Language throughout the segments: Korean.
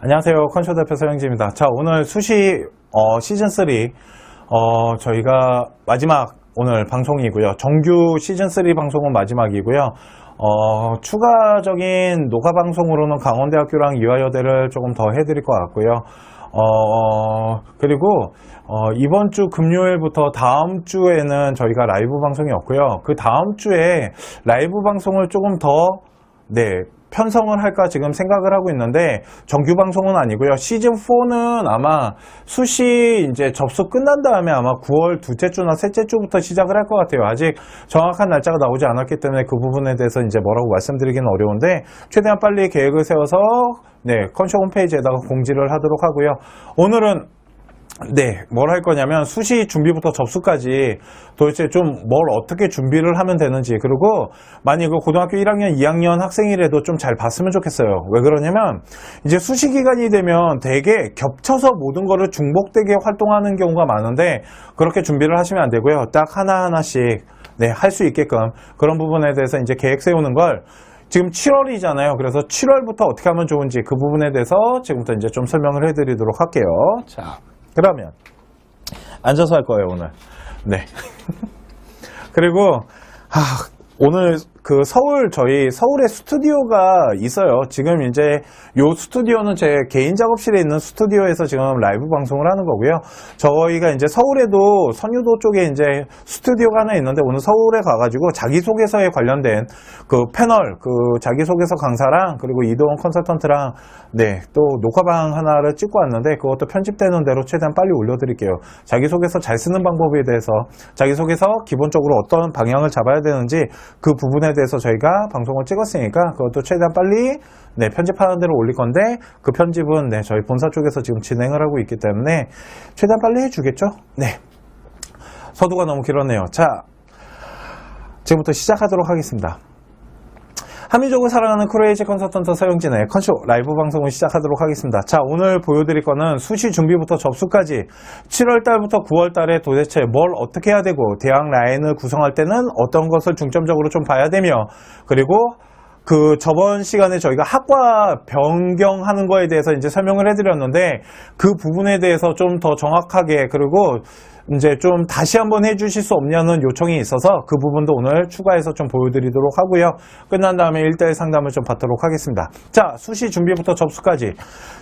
안녕하세요. 컨쇼 대표 서영지입니다. 자, 오늘 수시 시즌3 저희가 마지막 오늘 방송이고요. 정규 시즌3 방송은 마지막이고요. 추가적인 녹화 방송으로는 강원대학교랑 이화여대를 조금 더 해드릴 것 같고요. 그리고 이번 주 금요일부터 다음 주에는 저희가 라이브 방송이 없고요. 그 다음 주에 라이브 방송을 조금 더 편성을 할까 지금 생각을 하고 있는데, 정규 방송은 아니고요. 시즌4는 아마 수시 이제 접수 끝난 다음에 아마 9월 둘째 주나 셋째 주부터 시작을 할 것 같아요. 아직 정확한 날짜가 나오지 않았기 때문에 그 부분에 대해서 이제 뭐라고 말씀드리기는 어려운데, 최대한 빨리 계획을 세워서 컨쇼 홈페이지에다가 공지를 하도록 하고요. 오늘은 뭘 할 거냐면 수시 준비부터 접수까지 도대체 좀 뭘 어떻게 준비를 하면 되는지, 그리고 만약 이거 고등학교 1학년, 2학년 학생이라도 좀 잘 봤으면 좋겠어요. 왜 그러냐면 이제 수시 기간이 되면 되게 겹쳐서 모든 거를 중복되게 활동하는 경우가 많은데, 그렇게 준비를 하시면 안 되고요. 딱 하나하나씩 할 수 있게끔 그런 부분에 대해서 이제 계획 세우는 걸, 지금 7월이잖아요. 그래서 7월부터 어떻게 하면 좋은지 그 부분에 대해서 지금부터 이제 좀 설명을 해드리도록 할게요. 자, 그러면 앉아서 할 거예요, 오늘. 그리고 오늘 그 저희 서울에 스튜디오가 있어요. 지금 이제 요 스튜디오는 제 개인 작업실에 있는 스튜디오에서 지금 라이브 방송을 하는 거고요. 저희가 이제 서울에도 선유도 쪽에 이제 스튜디오가 하나 있는데, 오늘 서울에 가가지고 자기소개서에 관련된 그 패널, 그 자기소개서 강사랑 그리고 이도원 컨설턴트랑 또 녹화방 하나를 찍고 왔는데, 그것도 편집되는 대로 최대한 빨리 올려드릴게요. 자기소개서 잘 쓰는 방법에 대해서, 자기소개서 기본적으로 어떤 방향을 잡아야 되는지 그 부분에 대해서 저희가 방송을 찍었으니까 그것도 최대한 빨리 편집하는 대로 올릴 건데, 그 편집은 저희 본사 쪽에서 지금 진행을 하고 있기 때문에 최대한 빨리 해주겠죠? 서두가 너무 길었네요. 자, 지금부터 시작하도록 하겠습니다. 한민족을 사랑하는 크레이지 컨설턴트 서영진의 컨쇼 라이브 방송을 시작하도록 하겠습니다. 자, 오늘 보여드릴 거는 수시 준비부터 접수까지 7월달부터 9월달에 도대체 뭘 어떻게 해야 되고, 대학 라인을 구성할 때는 어떤 것을 중점적으로 좀 봐야 되며, 그리고 그 저번 시간에 저희가 학과 변경하는 거에 대해서 이제 설명을 해드렸는데, 그 부분에 대해서 좀 더 정확하게, 그리고 이제 좀 다시 한번 해주실 수 없냐는 요청이 있어서 그 부분도 오늘 추가해서 좀 보여드리도록 하고요. 끝난 다음에 1대1 상담을 좀 받도록 하겠습니다. 자, 수시 준비부터 접수까지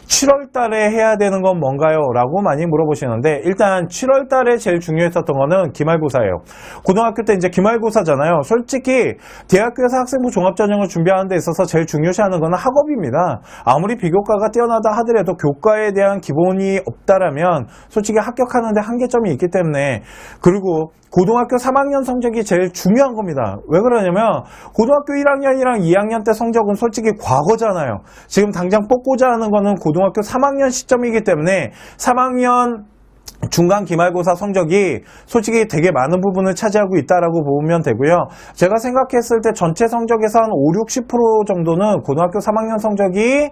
7월 달에 해야 되는 건 뭔가요? 라고 많이 물어보시는데, 일단 7월 달에 제일 중요했었던 거는 기말고사예요. 고등학교 때 이제 기말고사잖아요. 솔직히 대학교에서 학생부 종합전형을 준비하는 데 있어서 제일 중요시하는 거는 학업입니다. 아무리 비교과가 뛰어나다 하더라도 교과에 대한 기본이 없다라면 솔직히 합격하는데 한계점이 있기 때문에, 그리고 고등학교 3학년 성적이 제일 중요한 겁니다. 왜 그러냐면 고등학교 1학년이랑 2학년 때 성적은 솔직히 과거잖아요. 지금 당장 뽑고자 하는 거는 고등학교 3학년 시점이기 때문에 3학년 중간 기말고사 성적이 솔직히 되게 많은 부분을 차지하고 있다라고 보면 되고요. 제가 생각했을 때 전체 성적에서 한 5, 60% 정도는 고등학교 3학년 성적이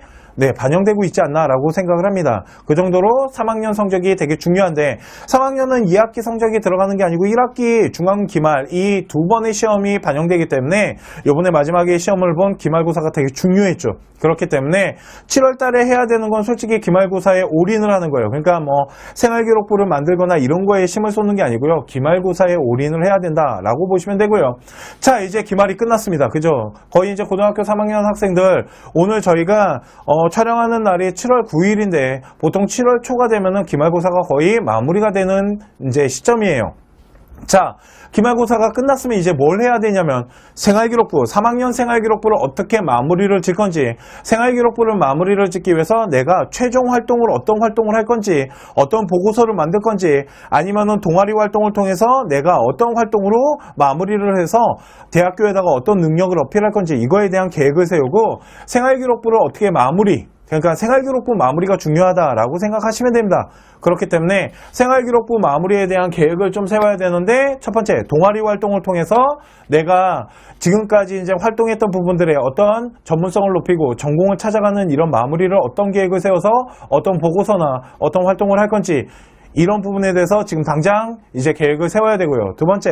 반영되고 있지 않나라고 생각을 합니다. 그 정도로 3학년 성적이 되게 중요한데, 3학년은 2학기 성적이 들어가는 게 아니고 1학기 중간 기말 이 두 번의 시험이 반영되기 때문에 이번에 마지막에 시험을 본 기말고사가 되게 중요했죠. 그렇기 때문에 7월 달에 해야 되는 건 솔직히 기말고사에 올인을 하는 거예요. 그러니까 뭐 생활기록부를 만들거나 이런 거에 힘을 쏟는 게 아니고요. 기말고사에 올인을 해야 된다라고 보시면 되고요. 자, 이제 기말이 끝났습니다. 그죠? 거의 이제 고등학교 3학년 학생들, 오늘 저희가 촬영하는 날이 7월 9일인데 보통 7월 초가 되면은 기말고사가 거의 마무리가 되는 이제 시점이에요. 자, 기말고사가 끝났으면 이제 뭘 해야 되냐면 생활기록부, 3학년 생활기록부를 어떻게 마무리를 질 건지, 생활기록부를 마무리를 짓기 위해서 내가 최종 활동을 어떤 활동을 할 건지, 어떤 보고서를 만들 건지, 아니면은 동아리 활동을 통해서 내가 어떤 활동으로 마무리를 해서 대학교에다가 어떤 능력을 어필할 건지, 이거에 대한 계획을 세우고, 생활기록부를 어떻게 마무리, 그러니까 생활기록부 마무리가 중요하다라고 생각하시면 됩니다. 그렇기 때문에 생활기록부 마무리에 대한 계획을 좀 세워야 되는데, 첫 번째, 동아리 활동을 통해서 내가 지금까지 이제 활동했던 부분들의 어떤 전문성을 높이고 전공을 찾아가는 이런 마무리를 어떤 계획을 세워서 어떤 보고서나 어떤 활동을 할 건지, 이런 부분에 대해서 지금 당장 이제 계획을 세워야 되고요. 두 번째,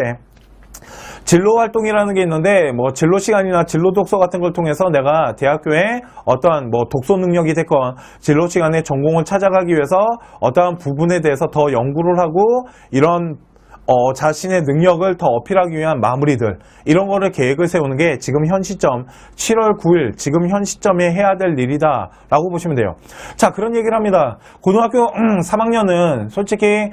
진로 활동이라는 게 있는데 뭐 진로 시간이나 진로 독서 같은 걸 통해서 내가 대학교에 어떠한 뭐 독서 능력이 됐건 진로 시간에 전공을 찾아가기 위해서 어떠한 부분에 대해서 더 연구를 하고 이런 자신의 능력을 더 어필하기 위한 마무리들 이런 거를 계획을 세우는 게 지금 현 시점 7월 9일 지금 현 시점에 해야 될 일이다 라고 보시면 돼요. 자, 그런 얘기를 합니다. 고등학교 3학년은 솔직히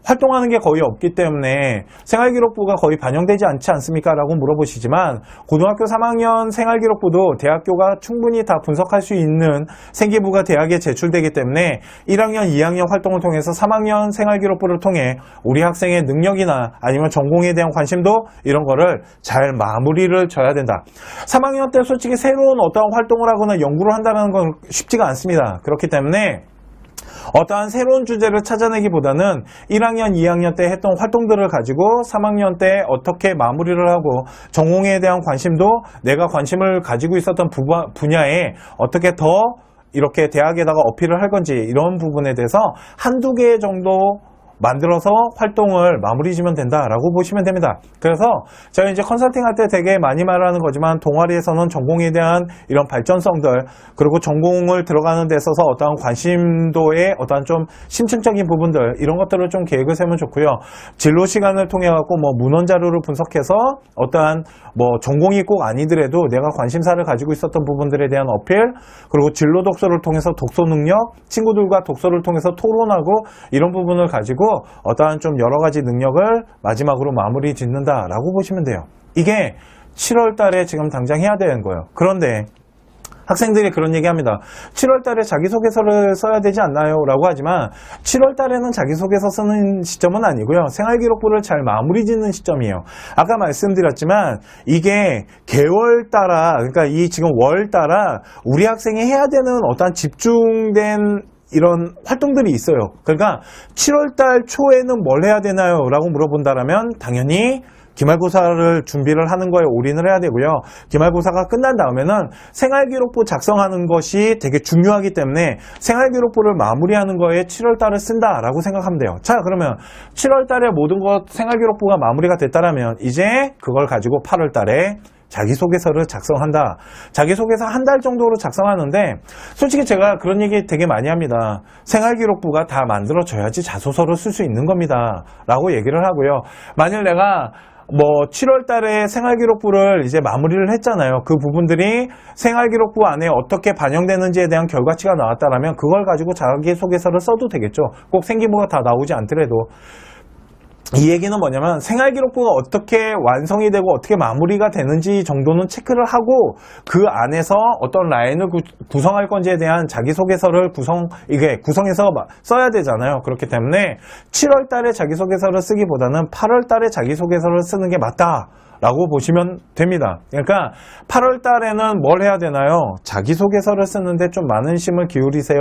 활동하는 게 거의 없기 때문에 생활기록부가 거의 반영되지 않지 않습니까? 라고 물어보시지만 고등학교 3학년 생활기록부도 대학교가 충분히 다 분석할 수 있는 생기부가 대학에 제출되기 때문에 1학년, 2학년 활동을 통해서 3학년 생활기록부를 통해 우리 학생의 능력이나 아니면 전공에 대한 관심도 이런 거를 잘 마무리를 져야 된다. 3학년 때 솔직히 새로운 어떤 활동을 하거나 연구를 한다는 건 쉽지가 않습니다. 그렇기 때문에 어떠한 새로운 주제를 찾아내기보다는 1학년, 2학년 때 했던 활동들을 가지고 3학년 때 어떻게 마무리를 하고 전공에 대한 관심도 내가 관심을 가지고 있었던 분야에 어떻게 더 이렇게 대학에다가 어필을 할 건지 이런 부분에 대해서 한두 개 정도 만들어서 활동을 마무리 지면 된다라고 보시면 됩니다. 그래서 제가 이제 컨설팅 할 때 되게 많이 말하는 거지만 동아리에서는 전공에 대한 이런 발전성들 그리고 전공을 들어가는 데 있어서 어떠한 관심도의 어떠한 좀 심층적인 부분들 이런 것들을 좀 계획을 세우면 좋고요. 진로 시간을 통해 갖고 뭐 문헌 자료를 분석해서 어떠한 뭐 전공이 꼭 아니더라도 내가 관심사를 가지고 있었던 부분들에 대한 어필 그리고 진로 독서를 통해서 독서 능력 친구들과 독서를 통해서 토론하고 이런 부분을 가지고 어떠한 좀 여러 가지 능력을 마지막으로 마무리 짓는다라고 보시면 돼요. 이게 7월 달에 지금 당장 해야 되는 거예요. 그런데 학생들이 그런 얘기 합니다. 7월 달에 자기소개서를 써야 되지 않나요? 라고 하지만 7월 달에는 자기소개서 쓰는 시점은 아니고요. 생활기록부를 잘 마무리 짓는 시점이에요. 아까 말씀드렸지만 이게 개월 따라 그러니까 이 지금 월 따라 우리 학생이 해야 되는 어떠한 집중된 이런 활동들이 있어요. 그러니까 7월달 초에는 뭘 해야 되나요? 라고 물어본다면 당연히 기말고사를 준비를 하는 거에 올인을 해야 되고요. 기말고사가 끝난 다음에는 생활기록부 작성하는 것이 되게 중요하기 때문에 생활기록부를 마무리하는 거에 7월달을 쓴다라고 생각하면 돼요. 자, 그러면 7월달에 모든 것 생활기록부가 마무리가 됐다라면 이제 그걸 가지고 8월달에 자기소개서를 작성한다. 자기소개서 한 달 정도로 작성하는데 솔직히 제가 그런 얘기 되게 많이 합니다. 생활기록부가 다 만들어져야지 자소서를 쓸 수 있는 겁니다. 라고 얘기를 하고요. 만일 내가 뭐 7월 달에 생활기록부를 이제 마무리를 했잖아요. 그 부분들이 생활기록부 안에 어떻게 반영되는지에 대한 결과치가 나왔다라면 그걸 가지고 자기소개서를 써도 되겠죠. 꼭 생기부가 다 나오지 않더라도. 이 얘기는 뭐냐면 생활기록부가 어떻게 완성이 되고 어떻게 마무리가 되는지 정도는 체크를 하고 그 안에서 어떤 라인을 구성할 건지에 대한 자기소개서를 구성해서 써야 되잖아요. 그렇기 때문에 7월 달에 자기소개서를 쓰기보다는 8월 달에 자기소개서를 쓰는 게 맞다. 라고 보시면 됩니다. 그러니까 8월 달에는 뭘 해야 되나요? 자기소개서를 쓰는데 좀 많은 힘을 기울이세요.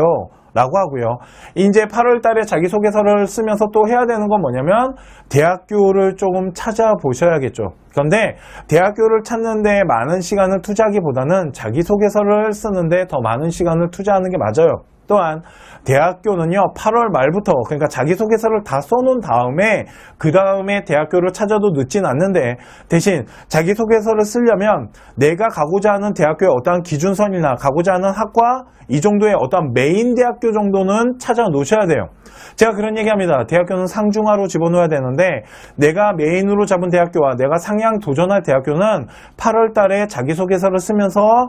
라고 하고요. 이제 8월 달에 자기소개서를 쓰면서 또 해야 되는 건 뭐냐면 대학교를 조금 찾아보셔야겠죠. 그런데 대학교를 찾는데 많은 시간을 투자하기보다는 자기소개서를 쓰는데 더 많은 시간을 투자하는 게 맞아요. 또한 대학교는요 8월 말부터 그러니까 자기소개서를 다 써놓은 다음에 그 다음에 대학교를 찾아도 늦진 않는데 대신 자기소개서를 쓰려면 내가 가고자 하는 대학교의 어떠한 기준선이나 가고자 하는 학과 이 정도의 어떠한 메인 대학교 정도는 찾아 놓으셔야 돼요. 제가 그런 얘기합니다. 대학교는 상중하로 집어넣어야 되는데 내가 메인으로 잡은 대학교와 내가 상향 도전할 대학교는 8월 달에 자기소개서를 쓰면서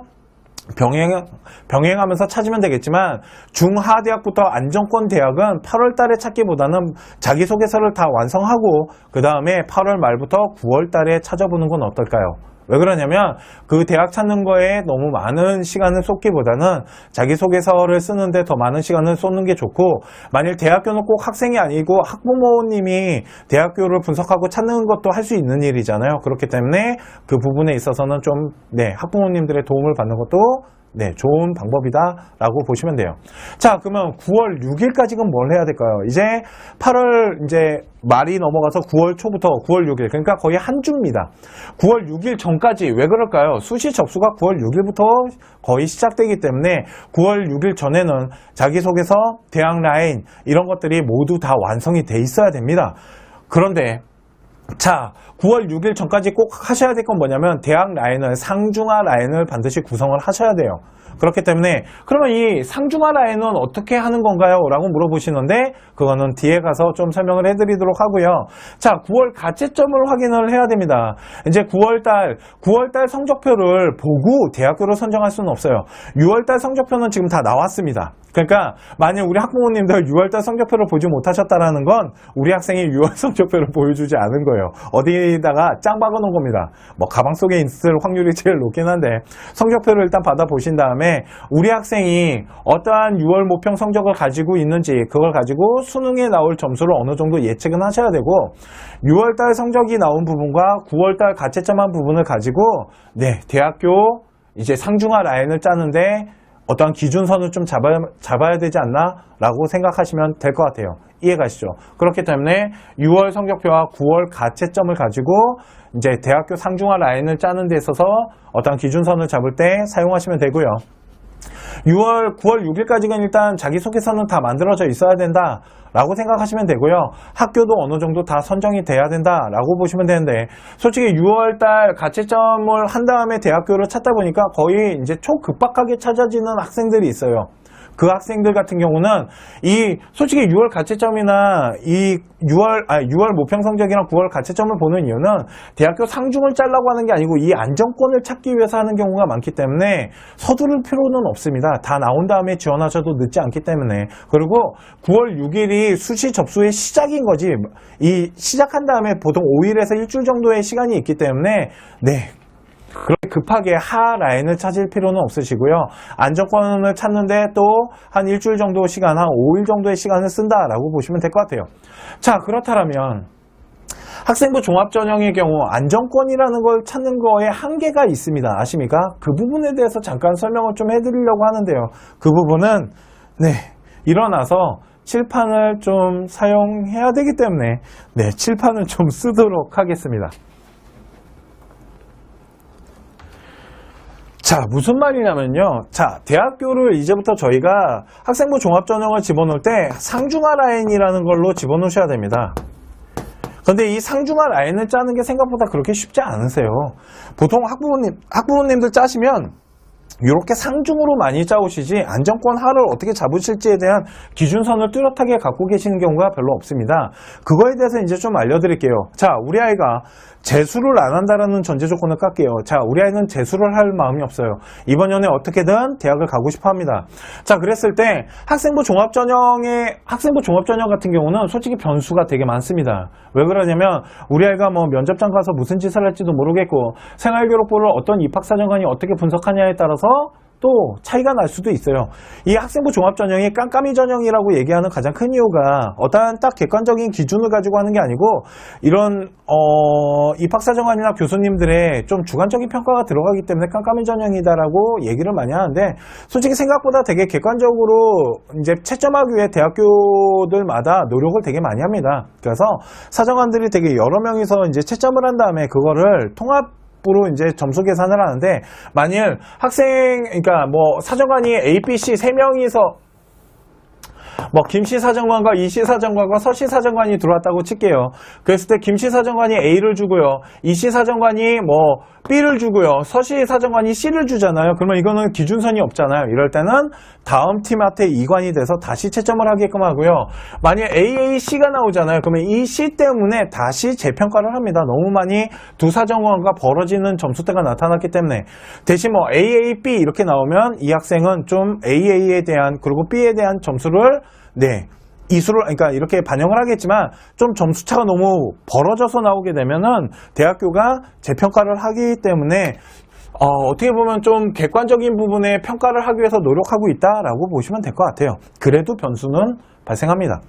병행하면서 찾으면 되겠지만 중하대학부터 안정권 대학은 8월 달에 찾기보다는 자기소개서를 다 완성하고 그 다음에 8월 말부터 9월 달에 찾아보는 건 어떨까요? 왜 그러냐면 그 대학 찾는 거에 너무 많은 시간을 쏟기보다는 자기소개서를 쓰는데 더 많은 시간을 쏟는 게 좋고 만일 대학교는 꼭 학생이 아니고 학부모님이 대학교를 분석하고 찾는 것도 할 수 있는 일이잖아요. 그렇기 때문에 그 부분에 있어서는 좀 학부모님들의 도움을 받는 것도 좋은 방법이다라고 보시면 돼요. 자, 그러면 9월 6일까지는 뭘 해야 될까요? 이제 8월 말이 넘어가서 9월 초부터 9월 6일, 그러니까 거의 한 주입니다. 9월 6일 전까지 왜 그럴까요? 수시 접수가 9월 6일부터 거의 시작되기 때문에 9월 6일 전에는 자기소개서, 대학 라인 이런 것들이 모두 다 완성이 돼 있어야 됩니다. 그런데 자, 9월 6일 전까지 꼭 하셔야 될 건 뭐냐면 대학 라인을, 상중하 라인을 반드시 구성을 하셔야 돼요. 그렇기 때문에 그러면 이 상중하 라인은 어떻게 하는 건가요? 라고 물어보시는데 그거는 뒤에 가서 좀 설명을 해드리도록 하고요. 자, 9월 가채점을 확인을 해야 됩니다. 이제 9월달 성적표를 보고 대학교를 선정할 수는 없어요. 6월달 성적표는 지금 다 나왔습니다. 그러니까 만약 우리 학부모님들 6월달 성적표를 보지 못하셨다라는 건 우리 학생이 6월 성적표를 보여주지 않은 거예요. 어디다가 짱 박아놓은 겁니다. 뭐 가방 속에 있을 확률이 제일 높긴 한데 성적표를 일단 받아보신 다음에 우리 학생이 어떠한 6월 모평 성적을 가지고 있는지 그걸 가지고 수능에 나올 점수를 어느 정도 예측은 하셔야 되고 6월달 성적이 나온 부분과 9월달 가채점한 부분을 가지고 네, 대학교 이제 상중하 라인을 짜는데 어떤 기준선을 좀 잡아야 되지 않나? 라고 생각하시면 될 것 같아요. 이해가시죠? 그렇기 때문에 6월 성적표와 9월 가채점을 가지고 이제 대학교 상중하 라인을 짜는 데 있어서 어떤 기준선을 잡을 때 사용하시면 되고요. 9월 6일까지는 일단 자기소개서는 다 만들어져 있어야 된다 라고 생각하시면 되고요. 학교도 어느 정도 다 선정이 돼야 된다 라고 보시면 되는데 솔직히 6월달 가채점을 한 다음에 대학교를 찾다 보니까 거의 이제 초급박하게 찾아지는 학생들이 있어요. 그 학생들 같은 경우는 솔직히 6월 가채점이나 6월 모평 성적이랑 9월 가채점을 보는 이유는 대학교 상중을 짜려고 하는 게 아니고 이 안정권을 찾기 위해서 하는 경우가 많기 때문에 서두를 필요는 없습니다. 다 나온 다음에 지원하셔도 늦지 않기 때문에. 그리고 9월 6일이 수시 접수의 시작인 거지. 시작한 다음에 보통 5일에서 일주일 정도의 시간이 있기 때문에 네. 그렇게 급하게 하 라인을 찾을 필요는 없으시고요. 안정권을 찾는데 또 한 일주일 정도 시간, 한 5일 정도의 시간을 쓴다라고 보시면 될 것 같아요. 자, 그렇다면 학생부 종합전형의 경우 안정권이라는 걸 찾는 거에 한계가 있습니다. 아십니까? 그 부분에 대해서 잠깐 설명을 좀 해드리려고 하는데요. 그 부분은 네, 일어나서 칠판을 좀 사용해야 되기 때문에 네, 칠판을 좀 쓰도록 하겠습니다. 자, 무슨 말이냐면요. 자, 대학교를 이제부터 저희가 학생부 종합전형을 집어넣을 때 상중하 라인이라는 걸로 집어넣으셔야 됩니다. 근데 이 상중하 라인을 짜는 게 생각보다 그렇게 쉽지 않으세요. 보통 학부모님들 짜시면 이렇게 상중으로 많이 짜오시지 안정권 하를 어떻게 잡으실지에 대한 기준선을 뚜렷하게 갖고 계시는 경우가 별로 없습니다. 그거에 대해서 이제 좀 알려드릴게요. 자, 우리 아이가 재수를 안 한다라는 전제 조건을 깎게요. 자, 우리 아이는 재수를 할 마음이 없어요. 이번 연에 어떻게든 대학을 가고 싶어 합니다. 자, 그랬을 때 학생부 종합전형 같은 경우는 솔직히 변수가 되게 많습니다. 왜 그러냐면 우리 아이가 뭐 면접장 가서 무슨 짓을 할지도 모르겠고 생활기록부를 어떤 입학사정관이 어떻게 분석하냐에 따라서 또 차이가 날 수도 있어요. 이 학생부 종합전형이 깜깜이 전형이라고 얘기하는 가장 큰 이유가 어떠한 딱 객관적인 기준을 가지고 하는 게 아니고 이런 입학사정관이나 교수님들의 좀 주관적인 평가가 들어가기 때문에 깜깜이 전형이다라고 얘기를 많이 하는데 솔직히 생각보다 되게 객관적으로 이제 채점하기 위해 대학교들마다 노력을 되게 많이 합니다. 그래서 사정관들이 되게 여러 명이서 이제 채점을 한 다음에 그거를 통합으로 이제 점수 계산을 하는데 만일 그러니까 뭐 사정관이 A, B, C 3명이서 뭐 김씨 사정관과 이씨 사정관과 서씨 사정관이 들어왔다고 칠게요. 그랬을 때 김씨 사정관이 A를 주고요. 이씨 사정관이 뭐 B를 주고요. 서씨 사정관이 C를 주잖아요. 그러면 이거는 기준선이 없잖아요. 이럴 때는 다음 팀한테 이관이 돼서 다시 채점을 하게끔 하고요. 만약 AAC가 나오잖아요. 그러면 이 C 때문에 다시 재평가를 합니다. 너무 많이 두 사정관과 벌어지는 점수대가 나타났기 때문에 대신 뭐 AAB 이렇게 나오면 이 학생은 좀 AA에 대한 그리고 B에 대한 점수를 네. 이수를, 그러니까 이렇게 반영을 하겠지만 좀 점수차가 너무 벌어져서 나오게 되면은 대학교가 재평가를 하기 때문에 어떻게 보면 좀 객관적인 부분에 평가를 하기 위해서 노력하고 있다라고 보시면 될 것 같아요. 그래도 변수는 발생합니다.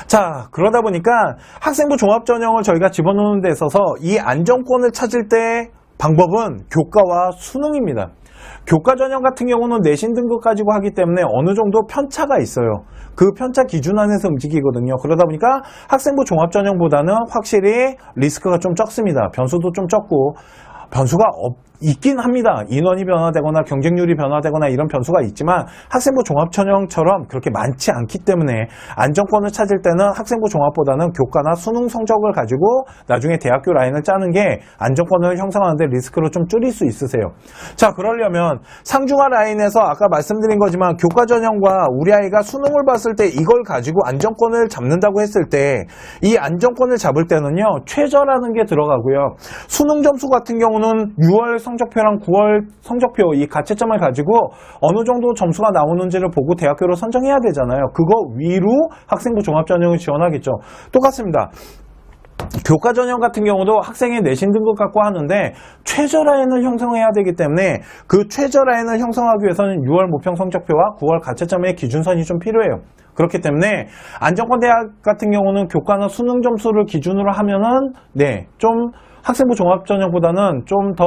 자, 그러다 보니까 학생부 종합전형을 저희가 집어넣는 데 있어서 이 안정권을 찾을 때 방법은 교과와 수능입니다. 교과 전형 같은 경우는 내신 등급 가지고 하기 때문에 어느 정도 편차가 있어요. 그 편차 기준 안에서 움직이거든요. 그러다 보니까 학생부 종합 전형보다는 확실히 리스크가 좀 적습니다. 변수도 좀 적고 변수가 있긴 합니다. 인원이 변화되거나 경쟁률이 변화되거나 이런 변수가 있지만 학생부 종합전형처럼 그렇게 많지 않기 때문에 안정권을 찾을 때는 학생부 종합보다는 교과나 수능 성적을 가지고 나중에 대학교 라인을 짜는 게 안정권을 형성하는데 리스크를 좀 줄일 수 있으세요. 자, 그러려면 상중하 라인에서 아까 말씀드린 거지만 교과 전형과 우리 아이가 수능을 봤을 때 이걸 가지고 안정권을 잡는다고 했을 때 이 안정권을 잡을 때는요, 최저라는 게 들어가고요. 수능 점수 같은 경우는 6월 성적표랑 9월 성적표 이 가채점을 가지고 어느 정도 점수가 나오는지를 보고 대학교를 선정해야 되잖아요. 그거 위로 학생부 종합전형을 지원하겠죠. 똑같습니다. 교과 전형 같은 경우도 학생의 내신 등급 갖고 하는데 최저 라인을 형성해야 되기 때문에 그 최저 라인을 형성하기 위해서는 6월 모평 성적표와 9월 가채점의 기준선이 좀 필요해요. 그렇기 때문에 안정권 대학 같은 경우는 교과나 수능 점수를 기준으로 하면은 좀 학생부 종합전형보다는 좀 더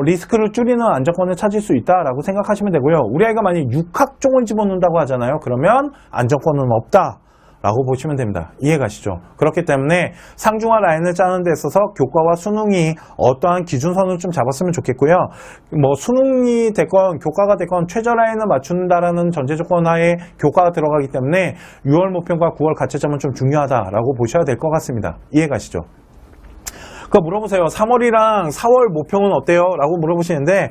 리스크를 줄이는 안정권을 찾을 수 있다라고 생각하시면 되고요. 우리 아이가 만약 6학종을 집어넣는다고 하잖아요. 그러면 안정권은 없다 라고 보시면 됩니다. 이해가시죠? 그렇기 때문에 상중하 라인을 짜는 데 있어서 교과와 수능이 어떠한 기준선을 좀 잡았으면 좋겠고요. 뭐 수능이 됐건 교과가 됐건 최저 라인을 맞춘다라는 전제 조건 하에 교과가 들어가기 때문에 6월 모평과 9월 가채점은 좀 중요하다라고 보셔야 될 것 같습니다. 이해가시죠? 그거 물어보세요. 3월이랑 4월 모평은 어때요? 라고 물어보시는데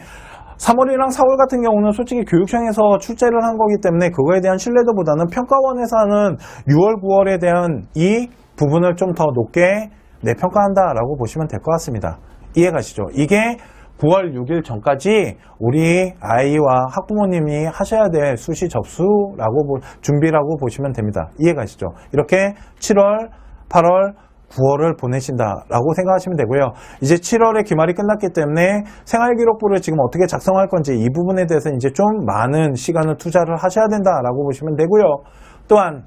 3월이랑 4월 같은 경우는 솔직히 교육청에서 출제를 한 거기 때문에 그거에 대한 신뢰도보다는 평가원에서 하는 6월, 9월에 대한 이 부분을 좀 더 높게 평가한다라고 보시면 될 것 같습니다. 이해가시죠? 이게 9월 6일 전까지 우리 아이와 학부모님이 하셔야 될 수시 접수라고 준비라고 보시면 됩니다. 이해가시죠? 이렇게 7월, 8월, 9월을 보내신다라고 생각하시면 되고요. 이제 7월에 기말이 끝났기 때문에 생활기록부를 지금 어떻게 작성할 건지 이 부분에 대해서 이제 좀 많은 시간을 투자를 하셔야 된다라고 보시면 되고요. 또한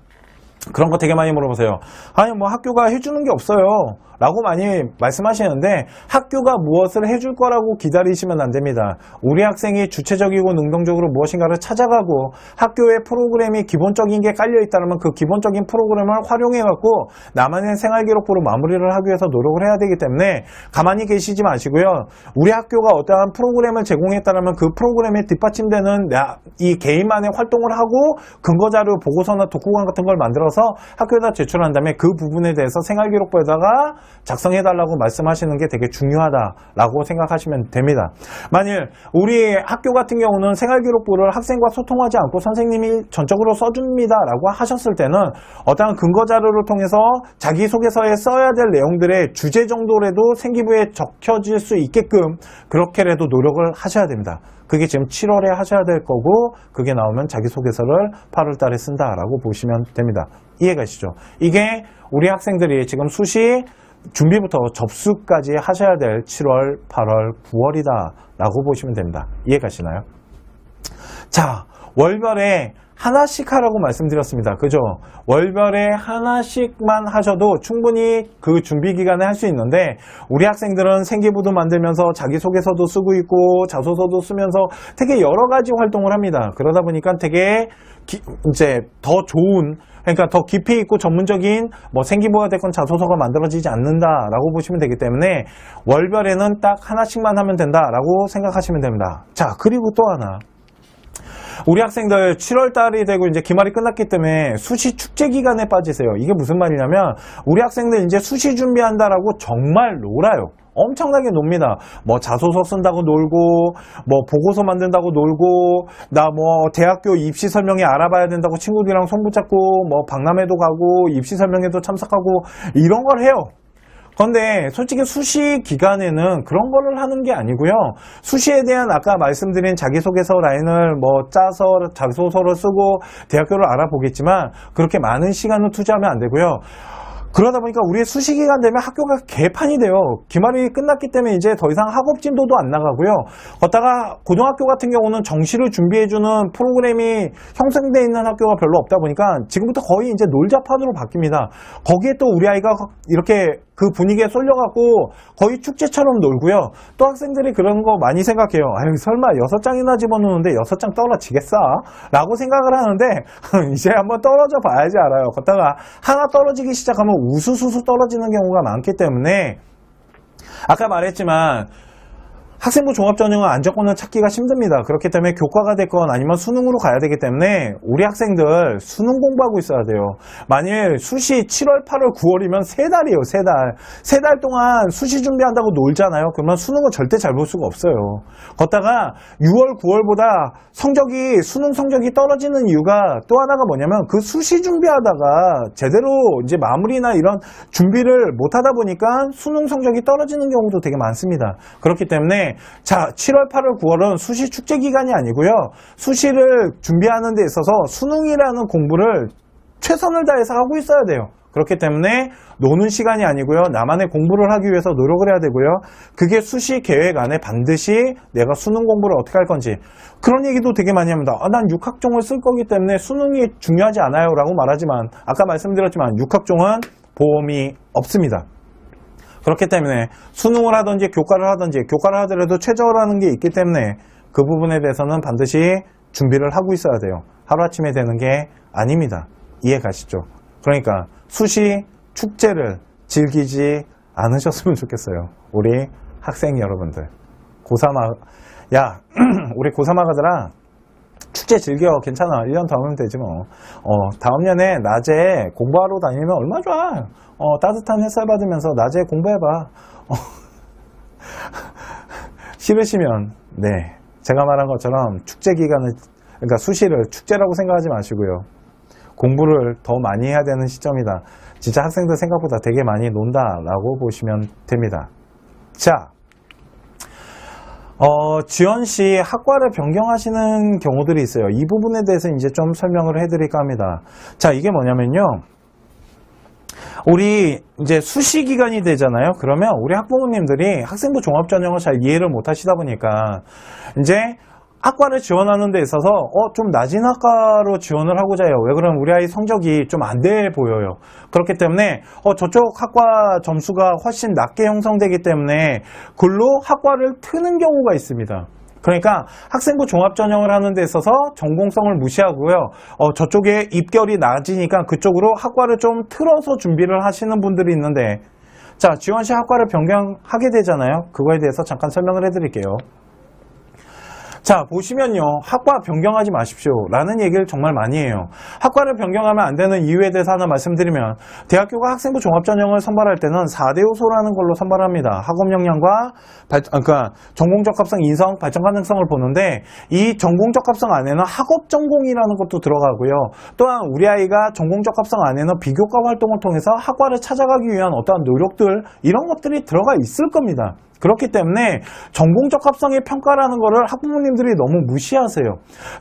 그런 거 되게 많이 물어보세요. 아니 뭐 학교가 해주는 게 없어요 라고 많이 말씀하시는데 학교가 무엇을 해줄 거라고 기다리시면 안 됩니다. 우리 학생이 주체적이고 능동적으로 무엇인가를 찾아가고 학교의 프로그램이 기본적인 게 깔려 있다면 그 기본적인 프로그램을 활용해 갖고 나만의 생활기록부로 마무리를 하기 위해서 노력을 해야 되기 때문에 가만히 계시지 마시고요. 우리 학교가 어떠한 프로그램을 제공했다면 그 프로그램에 뒷받침되는 이 개인만의 활동을 하고 근거자료 보고서나 독후감 같은 걸 만들어서 학교에다 제출한 다음에 그 부분에 대해서 생활기록부에다가 작성해달라고 말씀하시는 게 되게 중요하다라고 생각하시면 됩니다. 만일 우리 학교 같은 경우는 생활기록부를 학생과 소통하지 않고 선생님이 전적으로 써줍니다라고 하셨을 때는 어떠한 근거자료를 통해서 자기소개서에 써야 될 내용들의 주제 정도라도 생기부에 적혀질 수 있게끔 그렇게라도 노력을 하셔야 됩니다. 그게 지금 7월에 하셔야 될 거고 그게 나오면 자기소개서를 8월 달에 쓴다라고 보시면 됩니다. 이해가시죠? 이게 우리 학생들이 지금 수시 준비부터 접수까지 하셔야 될 7월, 8월, 9월이다 라고 보시면 됩니다. 이해가시나요? 자, 월별에 하나씩 하라고 말씀드렸습니다. 그죠? 월별에 하나씩만 하셔도 충분히 그 준비 기간에 할 수 있는데 우리 학생들은 생기부도 만들면서 자기소개서도 쓰고 있고 자소서도 쓰면서 되게 여러 가지 활동을 합니다. 그러다 보니까 되게 이제 더 좋은 그러니까 더 깊이 있고 전문적인 뭐 생기부가 됐건 자소서가 만들어지지 않는다라고 보시면 되기 때문에 월별에는 딱 하나씩만 하면 된다라고 생각하시면 됩니다. 자, 그리고 또 하나. 우리 학생들 7월 달이 되고 이제 기말이 끝났기 때문에 수시 축제 기간에 빠지세요. 이게 무슨 말이냐면 우리 학생들 이제 수시 준비한다라고 정말 놀아요. 엄청나게 놉니다. 뭐 자소서 쓴다고 놀고 뭐 보고서 만든다고 놀고 나 뭐 대학교 입시 설명회 알아봐야 된다고 친구들이랑 손 붙잡고 뭐 박람회도 가고 입시 설명회도 참석하고 이런 걸 해요. 그런데 솔직히 수시 기간에는 그런 거를 하는 게 아니고요. 수시에 대한 아까 말씀드린 자기소개서 라인을 뭐 짜서 자소서를 쓰고 대학교를 알아보겠지만 그렇게 많은 시간을 투자하면 안 되고요. 그러다 보니까 우리의 수시 기간 되면 학교가 개판이 돼요. 기말이 끝났기 때문에 이제 더 이상 학업 진도도 안 나가고요. 걷다가 고등학교 같은 경우는 정시를 준비해주는 프로그램이 형성되어 있는 학교가 별로 없다 보니까 지금부터 거의 이제 놀자판으로 바뀝니다. 거기에 또 우리 아이가 이렇게 그 분위기에 쏠려갖고 거의 축제처럼 놀고요. 또 학생들이 그런 거 많이 생각해요. 아유, 설마 6장이나 집어넣는데 6장 떨어지겠어? 라고 생각을 하는데 이제 한번 떨어져 봐야지 알아요. 걷다가 하나 떨어지기 시작하면 우수수수 떨어지는 경우가 많기 때문에 아까 말했지만 학생부 종합전형은 안정권을 찾기가 힘듭니다. 그렇기 때문에 교과가 됐건 아니면 수능으로 가야 되기 때문에 우리 학생들 수능 공부하고 있어야 돼요. 만일 수시 7월, 8월, 9월이면 3달이에요. 3달. 3달 동안 수시 준비한다고 놀잖아요. 그러면 수능은 절대 잘 볼 수가 없어요. 걷다가 6월, 9월보다 수능 성적이 떨어지는 이유가 또 하나가 뭐냐면 그 수시 준비하다가 제대로 이제 마무리나 이런 준비를 못하다 보니까 수능 성적이 떨어지는 경우도 되게 많습니다. 그렇기 때문에 자, 7월, 8월, 9월은 수시 축제 기간이 아니고요. 수시를 준비하는 데 있어서 수능이라는 공부를 최선을 다해서 하고 있어야 돼요. 그렇기 때문에 노는 시간이 아니고요. 나만의 공부를 하기 위해서 노력을 해야 되고요. 그게 수시 계획 안에 반드시 내가 수능 공부를 어떻게 할 건지 그런 얘기도 되게 많이 합니다. 난 6학종을 쓸 거기 때문에 수능이 중요하지 않아요 라고 말하지만 아까 말씀드렸지만 6학종은 보험이 없습니다. 그렇기 때문에 수능을 하든지 교과를 하더라도 최저라는 게 있기 때문에 그 부분에 대해서는 반드시 준비를 하고 있어야 돼요. 하루아침에 되는 게 아닙니다. 이해 가시죠? 그러니까 수시 축제를 즐기지 않으셨으면 좋겠어요. 우리 학생 여러분들. 야, 우리 고3 아가들아, 축제 즐겨. 괜찮아. 1년 더 하면 되지 뭐. 다음 년에 낮에 공부하러 다니면 얼마나 좋아. 따뜻한 햇살 받으면서 낮에 공부해봐. 싫으시면, 네. 제가 말한 것처럼 축제 기간을, 그러니까 수시를 축제라고 생각하지 마시고요. 공부를 더 많이 해야 되는 시점이다. 진짜 학생들 생각보다 되게 많이 논다라고 보시면 됩니다. 자, 지원시 학과를 변경하시는 경우들이 있어요. 이 부분에 대해서 이제 좀 설명을 해드릴까 합니다. 자, 이게 뭐냐면요. 우리 이제 수시 기간이 되잖아요. 그러면 우리 학부모님들이 학생부 종합전형을 잘 이해를 못 하시다 보니까 이제 학과를 지원하는 데 있어서 좀 낮은 학과로 지원을 하고자 해요. 왜 그러면 우리 아이 성적이 좀 안 돼 보여요. 그렇기 때문에 저쪽 학과 점수가 훨씬 낮게 형성되기 때문에 글로 학과를 트는 경우가 있습니다. 그러니까 학생부 종합전형을 하는 데 있어서 전공성을 무시하고요. 저쪽에 입결이 낮으니까 그쪽으로 학과를 좀 틀어서 준비를 하시는 분들이 있는데 자, 지원시 학과를 변경하게 되잖아요. 그거에 대해서 잠깐 설명을 해드릴게요. 자, 보시면요. 학과 변경하지 마십시오 라는 얘기를 정말 많이 해요. 학과를 변경하면 안 되는 이유에 대해서 하나 말씀드리면 대학교가 학생부 종합전형을 선발할 때는 4대 요소라는 걸로 선발합니다. 학업 역량과 그러니까 전공 적합성, 인성, 발전 가능성을 보는데 이 전공 적합성 안에는 학업 전공이라는 것도 들어가고요. 또한 우리 아이가 전공 적합성 안에는 비교과 활동을 통해서 학과를 찾아가기 위한 어떠한 노력들 이런 것들이 들어가 있을 겁니다. 그렇기 때문에 전공 적합성의 평가라는 거를 학부모님들이 너무 무시하세요.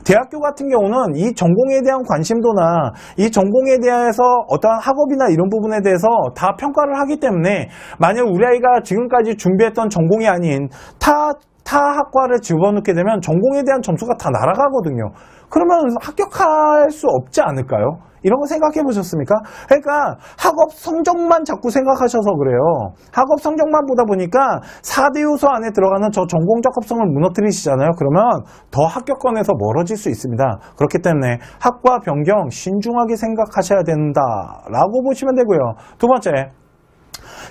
대학교 같은 경우는 이 전공에 대한 관심도나 이 전공에 대해서 어떠한 학업이나 이런 부분에 대해서 다 평가를 하기 때문에 만약 우리 아이가 지금까지 준비했던 전공이 아닌 타 학과를 집어넣게 되면 전공에 대한 점수가 다 날아가거든요. 그러면 합격할 수 없지 않을까요? 이런 거 생각해 보셨습니까? 그러니까 학업 성적만 자꾸 생각하셔서 그래요. 학업 성적만 보다 보니까 4대 요소 안에 들어가는 저 전공 적합성을 무너뜨리시잖아요. 그러면 더 합격권에서 멀어질 수 있습니다. 그렇기 때문에 학과 변경 신중하게 생각하셔야 된다라고 보시면 되고요. 두 번째,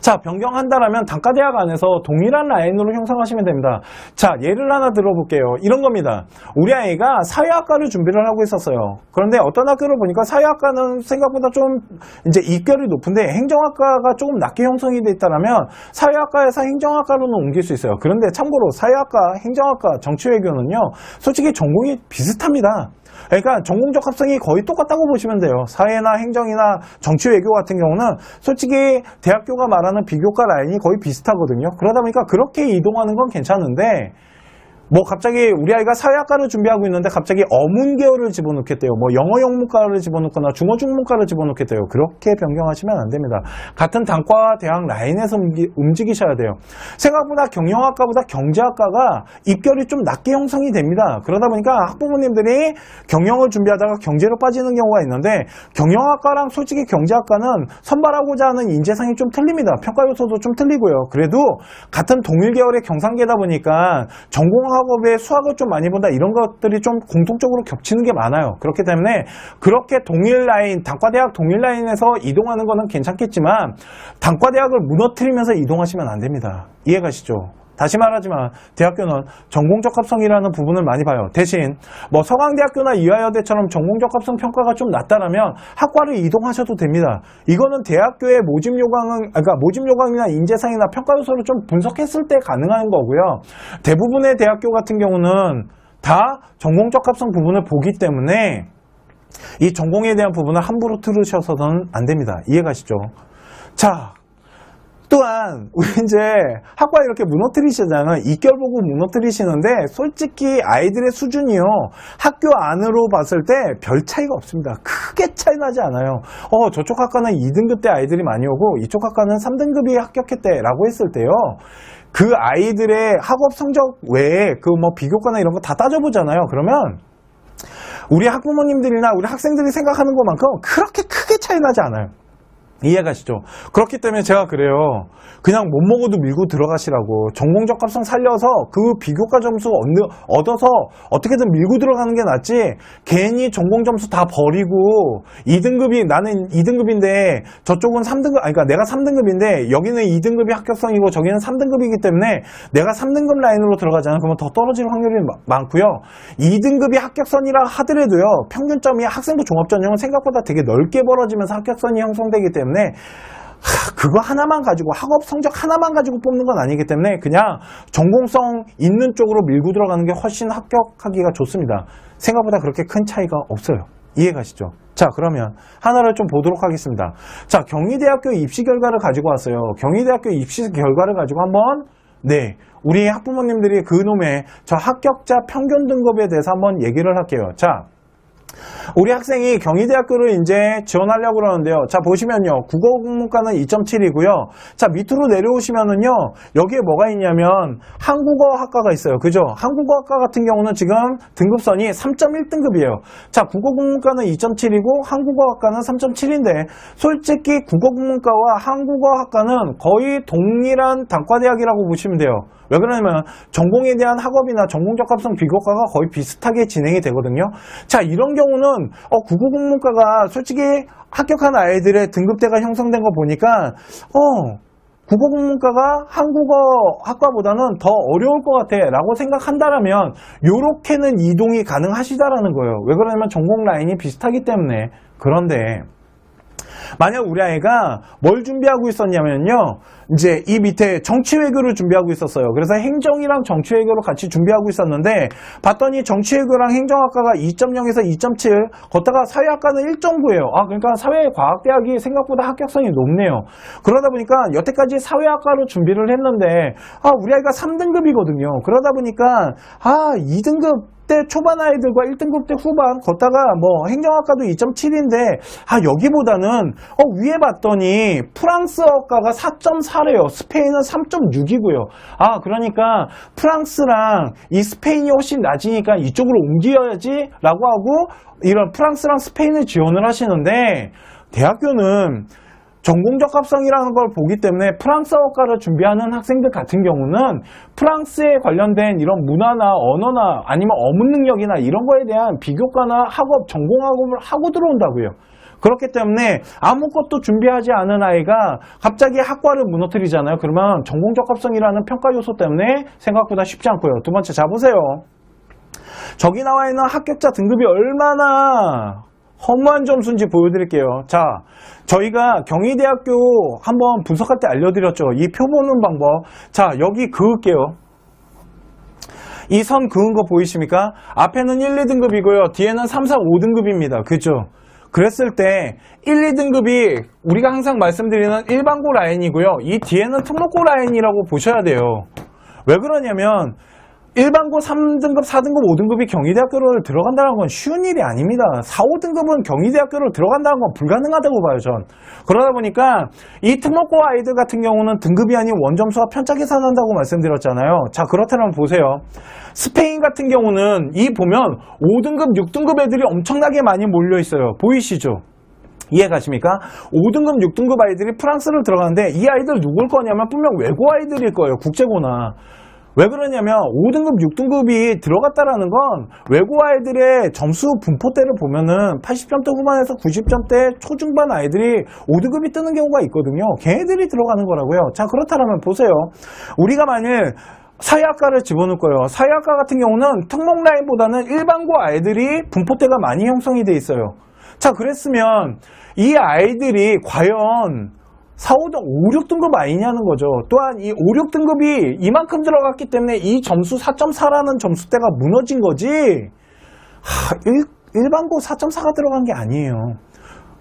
자, 변경한다라면 단과대학 안에서 동일한 라인으로 형성하시면 됩니다. 자, 예를 하나 들어볼게요. 이런 겁니다. 우리 아이가 사회학과를 준비를 하고 있었어요. 그런데 어떤 학교를 보니까 사회학과는 생각보다 좀 이제 입결이 높은데 행정학과가 조금 낮게 형성이 돼 있다라면 사회학과에서 행정학과로는 옮길 수 있어요. 그런데 참고로 사회학과, 행정학과, 정치외교는요, 솔직히 전공이 비슷합니다. 그러니까 전공 적합성이 거의 똑같다고 보시면 돼요. 사회나 행정이나 정치 외교 같은 경우는 솔직히 대학교가 말하는 비교과 라인이 거의 비슷하거든요. 그러다 보니까 그렇게 이동하는 건 괜찮은데 뭐 갑자기 우리 아이가 사회학과를 준비하고 있는데 갑자기 어문 계열을 집어넣겠대요. 뭐 영어 영문과를 집어넣거나 중어 중문과를 집어넣겠대요. 그렇게 변경하시면 안 됩니다. 같은 단과 대학 라인에서 움직이셔야 돼요. 생각보다 경영학과보다 경제학과가 입결이 좀 낮게 형성이 됩니다. 그러다 보니까 학부모님들이 경영을 준비하다가 경제로 빠지는 경우가 있는데 경영학과랑 솔직히 경제학과는 선발하고자 하는 인재상이 좀 틀립니다. 평가 요소도 좀 틀리고요. 그래도 같은 동일 계열의 경상계다 보니까 전공학업에 수학을 좀 많이 본다 이런 것들이 좀 공통적으로 겹치는 게 많아요. 그렇기 때문에 그렇게 동일 라인, 단과대학 동일 라인에서 이동하는 거는 괜찮겠지만 단과대학을 무너뜨리면서 이동하시면 안 됩니다. 이해가시죠? 다시 말하지만 대학교는 전공적합성이라는 부분을 많이 봐요. 대신 뭐 서강대학교나 이화여대처럼 전공적합성 평가가 좀 낮다라면 학과를 이동하셔도 됩니다. 이거는 대학교의 모집 요강이나 인재상이나 평가 요소를 좀 분석했을 때 가능한 거고요. 대부분의 대학교 같은 경우는 다 전공적 합성 부분을 보기 때문에 이 전공에 대한 부분을 함부로 들으셔서는 안 됩니다. 이해가시죠? 자, 또한 우리 이제 학과 이렇게 무너뜨리시잖아요. 입결 보고 무너뜨리시는데 솔직히 아이들의 수준이요, 학교 안으로 봤을 때 별 차이가 없습니다. 크게 차이 나지 않아요. 저쪽 학과는 2등급 때 아이들이 많이 오고 이쪽 학과는 3등급이 합격했대 라고 했을 때요, 그 아이들의 학업 성적 외에 그 뭐 비교과나 이런 거 다 따져보잖아요. 그러면 우리 학부모님들이나 우리 학생들이 생각하는 것만큼 그렇게 크게 차이 나지 않아요. 이해가시죠? 그렇기 때문에 제가 그래요. 그냥 못 먹어도 밀고 들어가시라고. 전공적 합성 살려서 그 비교과 점수 얻어서 어떻게든 밀고 들어가는 게 낫지, 괜히 전공 점수 다 버리고 2등급이, 나는 2등급인데 저쪽은 3등급, 그러니까 내가 3등급인데 여기는 2등급이 합격성이고 저기는 3등급이기 때문에 내가 3등급 라인으로 들어가잖아요. 그러면 더 떨어질 확률이 많고요. 2등급이 합격선이라 하더라도요, 평균점이 학생부 종합전형은 생각보다 되게 넓게 벌어지면서 합격선이 형성되기 때문에 그거 하나만 가지고, 학업 성적 하나만 가지고 뽑는 건 아니기 때문에 그냥 전공성 있는 쪽으로 밀고 들어가는 게 훨씬 합격하기가 좋습니다. 생각보다 그렇게 큰 차이가 없어요. 이해가시죠? 자, 그러면 하나를 좀 보도록 하겠습니다. 자, 경희대학교 입시 결과를 가지고 왔어요. 경희대학교 입시 결과를 가지고 한번, 우리 학부모님들이 그놈의 저 합격자 평균 등급에 대해서 한번 얘기를 할게요. 자, 우리 학생이 경희대학교를 이제 지원하려고 그러는데요. 자, 보시면요, 국어국문과는 2.7이고요. 자, 밑으로 내려오시면은요, 여기에 뭐가 있냐면 한국어학과가 있어요. 그죠? 한국어학과 같은 경우는 지금 등급선이 3.1등급이에요. 자, 국어국문과는 2.7이고 한국어학과는 3.7인데 솔직히 국어국문과와 한국어학과는 거의 동일한 단과대학이라고 보시면 돼요. 왜 그러냐면 전공에 대한 학업이나 전공적 합성 비교과가 거의 비슷하게 진행이 되거든요. 자, 이런 경우는 국어국문과가 솔직히 합격한 아이들의 등급대가 형성된 거 보니까 국어국문과가 한국어학과보다는 더 어려울 것 같아 라고 생각한다라면 요렇게는 이동이 가능하시다라는 거예요. 왜 그러냐면 전공 라인이 비슷하기 때문에. 그런데 만약 우리 아이가 뭘 준비하고 있었냐면요, 이제 이 밑에 정치외교를 준비하고 있었어요. 그래서 행정이랑 정치외교를 같이 준비하고 있었는데 봤더니 정치외교랑 행정학과가 2.0에서 2.7, 걷다가 사회학과는 1.9예요. 그러니까 사회과학대학이 생각보다 합격성이 높네요. 그러다 보니까 여태까지 사회학과로 준비를 했는데 우리 아이가 3등급이거든요. 그러다 보니까 2등급 때 초반 아이들과 1등급 때 후반, 걷다가 뭐 행정학과도 2.7인데 여기보다는 위에 봤더니 프랑스어과가 4.4래요. 스페인은 3.6이고요. 그러니까 프랑스랑 이 스페인이 훨씬 낮으니까 이쪽으로 옮겨야지 라고 하고 이런 프랑스랑 스페인을 지원을 하시는데, 대학교는 전공적 합성이라는 걸 보기 때문에 프랑스어과를 준비하는 학생들 같은 경우는 프랑스에 관련된 이런 문화나 언어나 아니면 어문 능력이나 이런 거에 대한 비교과나 학업, 전공학업을 하고 들어온다고요. 그렇기 때문에 아무것도 준비하지 않은 아이가 갑자기 학과를 무너뜨리잖아요. 그러면 전공적 합성이라는 평가 요소 때문에 생각보다 쉽지 않고요. 두 번째, 자 보세요. 저기 나와 있는 합격자 등급이 얼마나 허무한 점수인지 보여드릴게요. 자, 저희가 경희대학교 한번 분석할 때 알려드렸죠. 이 표 보는 방법. 자, 여기 그을게요. 이 선 그은 거 보이십니까? 앞에는 1, 2등급이고요. 뒤에는 3, 4, 5등급입니다. 그죠? 그랬을 때 1, 2등급이 우리가 항상 말씀드리는 일반고 라인이고요. 이 뒤에는 특목고 라인이라고 보셔야 돼요. 왜 그러냐면 일반고 3등급, 4등급, 5등급이 경희대학교를 들어간다는 건 쉬운 일이 아닙니다. 4, 5등급은 경희대학교를 들어간다는 건 불가능하다고 봐요, 전. 그러다 보니까 이 특목고 아이들 같은 경우는 등급이 아닌 원점수와 편차 계산한다고 말씀드렸잖아요. 자, 그렇다면 보세요. 스페인 같은 경우는 이 보면 5등급, 6등급 애들이 엄청나게 많이 몰려 있어요. 보이시죠? 이해가십니까? 5등급, 6등급 아이들이 프랑스를 들어가는데 이 아이들 누굴 거냐면 분명 외고 아이들일 거예요. 국제고나. 왜 그러냐면 5등급, 6등급이 들어갔다라는 건 외고 아이들의 점수 분포대를 보면은 80점대 후반에서 90점대 초중반 아이들이 5등급이 뜨는 경우가 있거든요. 걔네들이 들어가는 거라고요. 자, 그렇다면 보세요. 우리가 만일 사회학과를 집어넣을 거예요. 사회학과 같은 경우는 특목 라인보다는 일반고 아이들이 분포대가 많이 형성이 돼 있어요. 자, 그랬으면 이 아이들이 과연 4, 5, 6등급 아니냐는 거죠. 또한 이 5, 6등급이 이만큼 들어갔기 때문에 이 점수 4.4라는 점수대가 무너진 거지, 일반고 4.4가 들어간 게 아니에요.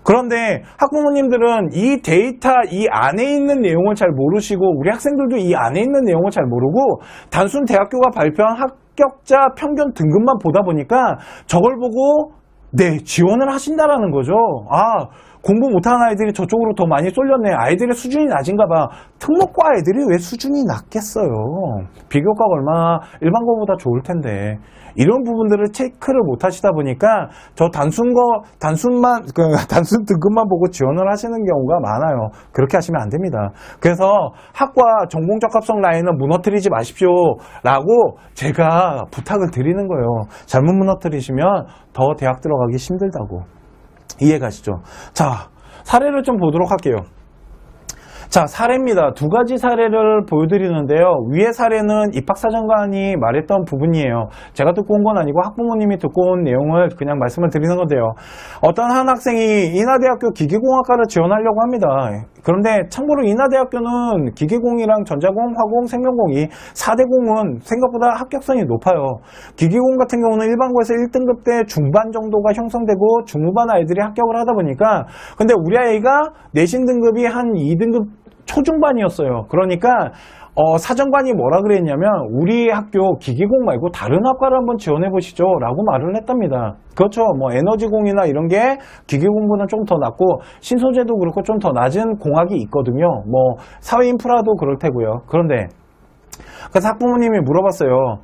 그런데 학부모님들은 이 데이터, 이 안에 있는 내용을 잘 모르시고, 우리 학생들도 이 안에 있는 내용을 잘 모르고, 단순 대학교가 발표한 합격자 평균 등급만 보다 보니까 저걸 보고 네, 지원을 하신다라는 거죠. 아, 공부 못하는 아이들이 저쪽으로 더 많이 쏠렸네. 아이들의 수준이 낮은가 봐. 특목고 아이들이 왜 수준이 낮겠어요? 비교과가 얼마나 일반고보다 좋을 텐데. 이런 부분들을 체크를 못 하시다 보니까 저 단순 등급만 보고 지원을 하시는 경우가 많아요. 그렇게 하시면 안 됩니다. 그래서 학과 전공 적합성 라인은 무너뜨리지 마십시오 라고 제가 부탁을 드리는 거예요. 잘못 무너뜨리시면 더 대학 들어가기 힘들다고. 이해가시죠? 자, 사례를 좀 보도록 할게요. 자, 사례입니다. 두 가지 사례를 보여드리는데요. 위의 사례는 입학사정관이 말했던 부분이에요. 제가 듣고 온 건 아니고 학부모님이 듣고 온 내용을 그냥 말씀을 드리는 건데요. 어떤 한 학생이 인하대학교 기계공학과를 지원하려고 합니다. 그런데 참고로 인하대학교는 기계공이랑 전자공, 화공, 생명공이 4대공은 생각보다 합격성이 높아요. 기계공 같은 경우는 일반고에서 1등급 대 중반 정도가 형성되고 중후반 아이들이 합격을 하다 보니까, 근데 우리 아이가 내신 등급이 한 2등급 초중반이었어요. 그러니까 사정관이 뭐라 그랬냐면, 우리 학교 기계공 말고 다른 학과를 한번 지원해 보시죠 라고 말을 했답니다. 그렇죠. 뭐 에너지공이나 이런 게 기계공보다는 좀 더 낮고, 신소재도 그렇고 좀 더 낮은 공학이 있거든요. 뭐 사회인프라도 그럴 테고요. 그런데 그래서 학부모님이 물어봤어요.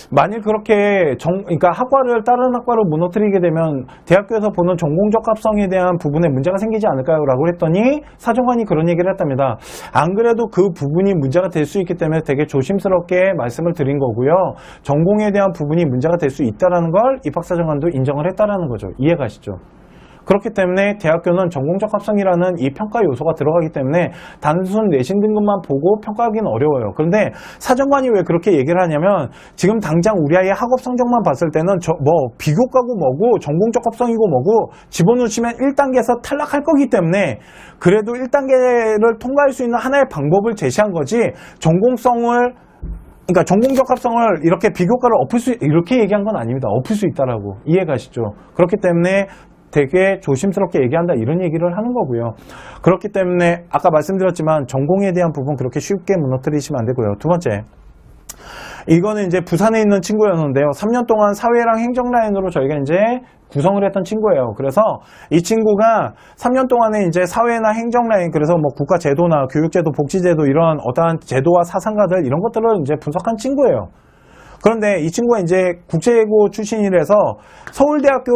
만일 그렇게 그러니까 학과를 다른 학과로 무너뜨리게 되면 대학교에서 보는 전공 적합성에 대한 부분에 문제가 생기지 않을까요? 라고 했더니 사정관이 그런 얘기를 했답니다. 안 그래도 그 부분이 문제가 될 수 있기 때문에 되게 조심스럽게 말씀을 드린 거고요. 전공에 대한 부분이 문제가 될 수 있다는 걸 입학사정관도 인정을 했다라는 거죠. 이해가시죠? 그렇기 때문에 대학교는 전공 적합성이라는 이 평가 요소가 들어가기 때문에 단순 내신 등급만 보고 평가하기는 어려워요. 그런데 사정관이 왜 그렇게 얘기를 하냐면, 지금 당장 우리 아이의 학업 성적만 봤을 때는 비교과고 뭐고 전공 적합성이고 뭐고 집어넣으시면 1단계에서 탈락할 거기 때문에, 그래도 1단계를 통과할 수 있는 하나의 방법을 제시한 거지, 그러니까 전공 적합성을 이렇게 비교과를 이렇게 얘기한 건 아닙니다. 엎을 수 있다라고. 이해가시죠? 그렇기 때문에 되게 조심스럽게 얘기한다, 이런 얘기를 하는 거고요. 그렇기 때문에 아까 말씀드렸지만 전공에 대한 부분 그렇게 쉽게 무너뜨리시면 안 되고요. 두 번째, 이거는 이제 부산에 있는 친구였는데요. 3년 동안 사회랑 행정 라인으로 저희가 이제 구성을 했던 친구예요. 그래서 이 친구가 3년 동안에 이제 사회나 행정 라인, 그래서 뭐 국가 제도나 교육제도, 복지제도, 이런 어떠한 제도와 사상가들, 이런 것들을 이제 분석한 친구예요. 그런데 이 친구가 이제 국제고 출신이라서 서울대학교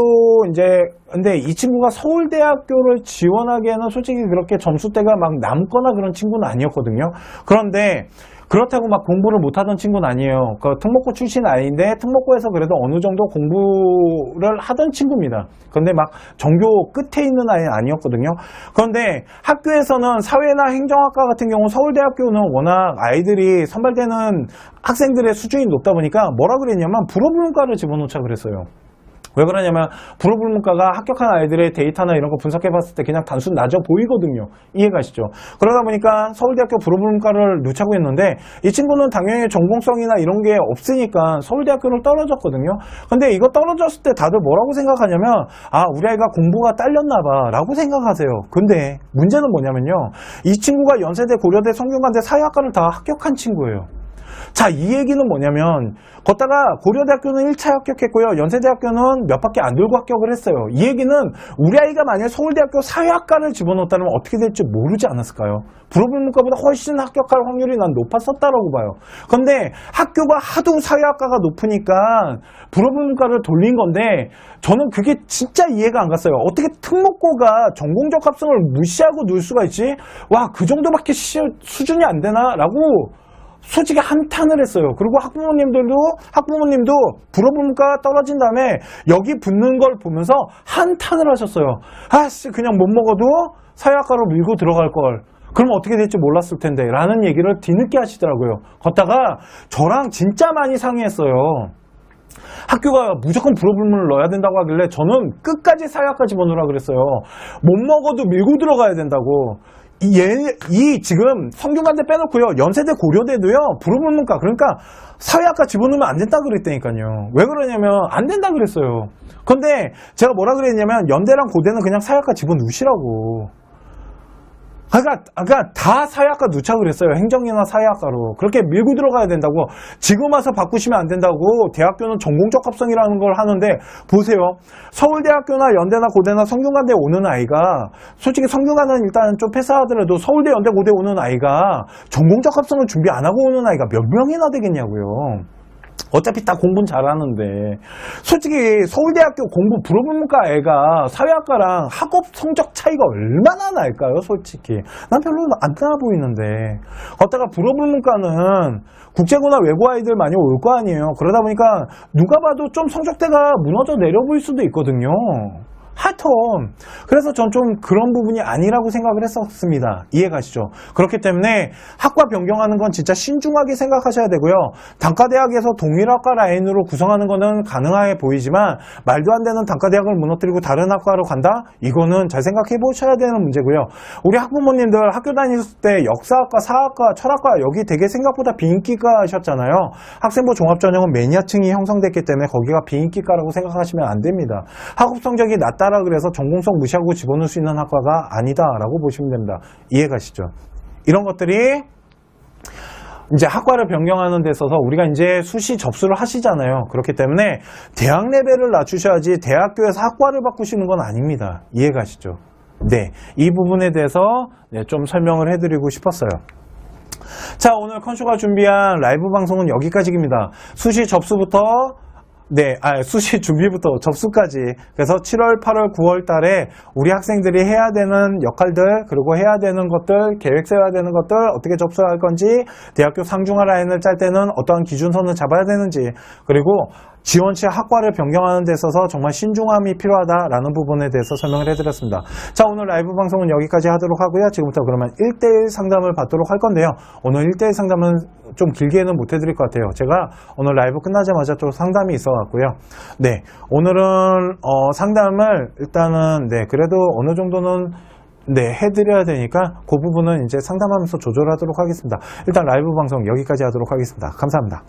근데 이 친구가 서울대학교를 지원하기에는 솔직히 그렇게 점수대가 막 남거나 그런 친구는 아니었거든요. 그런데 그렇다고 막 공부를 못하던 친구는 아니에요. 그 특목고 출신 아이인데 특목고에서 그래도 어느 정도 공부를 하던 친구입니다. 그런데 막 전교 끝에 있는 아이는 아니었거든요. 그런데 학교에서는 사회나 행정학과 같은 경우 서울대학교는 워낙 아이들이 선발되는 학생들의 수준이 높다 보니까 뭐라 그랬냐면 불어불문과를 집어넣자 그랬어요. 왜 그러냐면 불어불문과가 합격한 아이들의 데이터나 이런 거 분석해 봤을 때 그냥 단순 낮아 보이거든요. 이해가시죠? 그러다 보니까 서울대학교 불어불문과를 넣자고 했는데, 이 친구는 당연히 전공성이나 이런 게 없으니까 서울대학교를 떨어졌거든요. 근데 이거 떨어졌을 때 다들 뭐라고 생각하냐면, 아, 우리 아이가 공부가 딸렸나 봐 라고 생각하세요. 근데 문제는 뭐냐면요, 이 친구가 연세대, 고려대, 성균관대 사회학과를 다 합격한 친구예요. 자, 이 얘기는 뭐냐면, 걷다가 고려대학교는 1차 합격했고요. 연세대학교는 몇 바퀴 안 돌고 합격을 했어요. 이 얘기는 우리 아이가 만약 서울대학교 사회학과를 집어넣었다면 어떻게 될지 모르지 않았을까요? 불어불문과보다 훨씬 합격할 확률이 난 높았었다라고 봐요. 그런데 학교가 하도 사회학과가 높으니까 불어불문과를 돌린 건데, 저는 그게 진짜 이해가 안 갔어요. 어떻게 특목고가 전공적 합성을 무시하고 놓을 수가 있지? 와, 그 정도밖에 수준이 안 되나? 라고 솔직히 한탄을 했어요. 그리고 학부모님도 불어불문과 떨어진 다음에 여기 붙는 걸 보면서 한탄을 하셨어요. 아씨, 그냥 못 먹어도 사회학과로 밀고 들어갈 걸. 그럼 어떻게 될지 몰랐을 텐데 라는 얘기를 뒤늦게 하시더라고요. 걷다가 저랑 진짜 많이 상의했어요. 학교가 무조건 불어불문을 넣어야 된다고 하길래 저는 끝까지 사회학과 집어넣으라 그랬어요. 못 먹어도 밀고 들어가야 된다고. 지금 성균관대 빼놓고요. 연세대 고려대도요. 불어불문과 그러니까 사회학과 집어넣으면 안 된다 그랬다니까요. 왜 그러냐면 안 된다 그랬어요. 근데 제가 뭐라 그랬냐면 연대랑 고대는 그냥 사회학과 집어넣으시라고. 그러니까 다 사회학과 넣자 그랬어요. 행정이나 사회학과로. 그렇게 밀고 들어가야 된다고. 지금 와서 바꾸시면 안 된다고. 대학교는 전공적 합성이라는 걸 하는데 보세요. 서울대학교나 연대나 고대나 성균관대 오는 아이가 솔직히 성균관은 일단 좀 패스하더라도 서울대, 연대, 고대 오는 아이가 전공적 합성을 준비 안 하고 오는 아이가 몇 명이나 되겠냐고요. 어차피 다 공부는 잘하는데 솔직히 서울대학교 공부 불어불문과 애가 사회학과랑 학업 성적 차이가 얼마나 날까요? 솔직히 난 별로 안 나아 보이는데 걷다가 불어불문과는 국제고나 외고 아이들 많이 올 거 아니에요. 그러다 보니까 누가 봐도 좀 성적대가 무너져 내려 보일 수도 있거든요. 하여튼 그래서 전 좀 그런 부분이 아니라고 생각을 했었습니다. 이해가시죠? 그렇기 때문에 학과 변경하는 건 진짜 신중하게 생각하셔야 되고요. 단과대학에서 동일학과 라인으로 구성하는 거는 가능해 보이지만 말도 안 되는 단과대학을 무너뜨리고 다른 학과로 간다? 이거는 잘 생각해 보셔야 되는 문제고요. 우리 학부모님들 학교 다니셨을 때 역사학과, 사학과, 철학과 여기 되게 생각보다 비인기과 하셨잖아요. 학생부 종합전형은 매니아층이 형성됐기 때문에 거기가 비인기과라고 생각하시면 안 됩니다. 학업 성적이 낮다라 그래서 전공성 무시하고 집어넣을 수 있는 학과가 아니다라고 보시면 됩니다. 이해가시죠? 이런 것들이 이제 학과를 변경하는 데 있어서 우리가 이제 수시 접수를 하시잖아요. 그렇기 때문에 대학 레벨을 낮추셔야지 대학교에서 학과를 바꾸시는 건 아닙니다. 이해가시죠? 네, 이 부분에 대해서 좀 설명을 해드리고 싶었어요. 자, 오늘 컨쇼가 준비한 라이브 방송은 여기까지입니다. 수시 접수부터 수시 준비부터 접수까지. 그래서 7월, 8월, 9월 달에 우리 학생들이 해야 되는 역할들, 그리고 해야 되는 것들, 계획 세워야 되는 것들, 어떻게 접수할 건지, 대학교 상중하 라인을 짤 때는 어떠한 기준선을 잡아야 되는지, 그리고 지원치 학과를 변경하는 데 있어서 정말 신중함이 필요하다라는 부분에 대해서 설명을 해드렸습니다. 자, 오늘 라이브 방송은 여기까지 하도록 하고요. 지금부터 그러면 1대1 상담을 받도록 할 건데요. 오늘 1대1 상담은 좀 길게는 못 해드릴 것 같아요. 제가 오늘 라이브 끝나자마자 또 상담이 있어갖고요. 네, 오늘은 상담을 일단은 그래도 어느 정도는 해드려야 되니까 그 부분은 이제 상담하면서 조절하도록 하겠습니다. 일단 라이브 방송 여기까지 하도록 하겠습니다. 감사합니다.